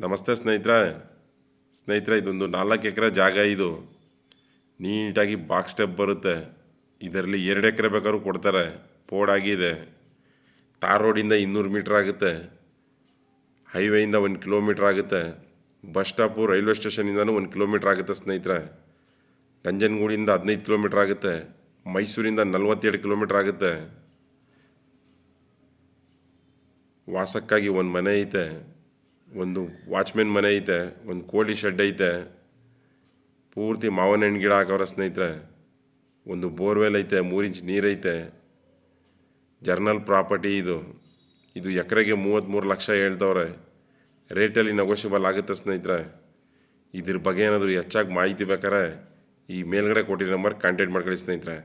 ನಮಸ್ತೆ ಸ್ನೇಹಿತರೆ ಇದೊಂದು 4 ಎಕರೆ ಜಾಗ. ಇದು ನೀಟಾಗಿ ಬಾಕ್ಸ್ ಸ್ಟೆಪ್ ಬರುತ್ತೆ. ಇದರಲ್ಲಿ 2 ಎಕರೆ ಬೇಕಾದ್ರೂ ಕೊಡ್ತಾರೆ. ಪೋಡಾಗಿದೆ. ತಾರ್ ರೋಡಿಂದ 200 ಮೀಟ್ರ್ ಆಗುತ್ತೆ. ಹೈವೇಯಿಂದ 1 ಕಿಲೋಮೀಟ್ರ್ ಆಗುತ್ತೆ. ಬಸ್ ಸ್ಟಾಪು ರೈಲ್ವೆ ಸ್ಟೇಷನಿಂದನೂ 1 ಕಿಲೋಮೀಟ್ರ್ ಆಗುತ್ತೆ ಸ್ನೇಹಿತರೆ. ನಂಜನಗೂಡಿಂದ 15 ಕಿಲೋಮೀಟ್ರ್ ಆಗುತ್ತೆ. ಮೈಸೂರಿಂದ 42 ಕಿಲೋಮೀಟ್ರ್ ಆಗುತ್ತೆ. ವಾಸಕ್ಕಾಗಿ ಒಂದು ಮನೆ ಐತೆ, ಒಂದು ವಾಚ್ಮೆನ್ ಮನೆ ಐತೆ, ಒಂದು ಕೋಳಿ ಶೆಡ್ ಐತೆ, ಪೂರ್ತಿ ಮಾವಿನ ಹಣ್ಣು ಗಿಡ ಹಾಕವ್ರೆ ಸ್ನೇಹಿತರೆ. ಒಂದು ಬೋರ್ವೆಲ್ ಐತೆ, 3 ಇಂಚ್ ನೀರೈತೆ. ಜರ್ನಲ್ ಪ್ರಾಪರ್ಟಿ ಇದು ಎಕರೆಗೆ 33 ಲಕ್ಷ ಹೇಳ್ತವ್ರೆ. ರೇಟಲ್ಲಿ ನೆಗೋಷಿಯಬಲ್ ಆಗುತ್ತೆ ಸ್ನೇಹಿತರೆ. ಇದ್ರ ಬಗ್ಗೆ ಏನಾದರೂ ಹೆಚ್ಚಾಗಿ ಮಾಹಿತಿ ಬೇಕಾದ್ರೆ ಈ ಮೇಲ್ಗಡೆ ಕೊಟ್ಟಿರೋ ನಂಬರ್ ಕಾಂಟ್ಯಾಕ್ಟ್ ಮಾಡ್ಕೊಳ್ಳಿ ಸ್ನೇಹಿತರೆ.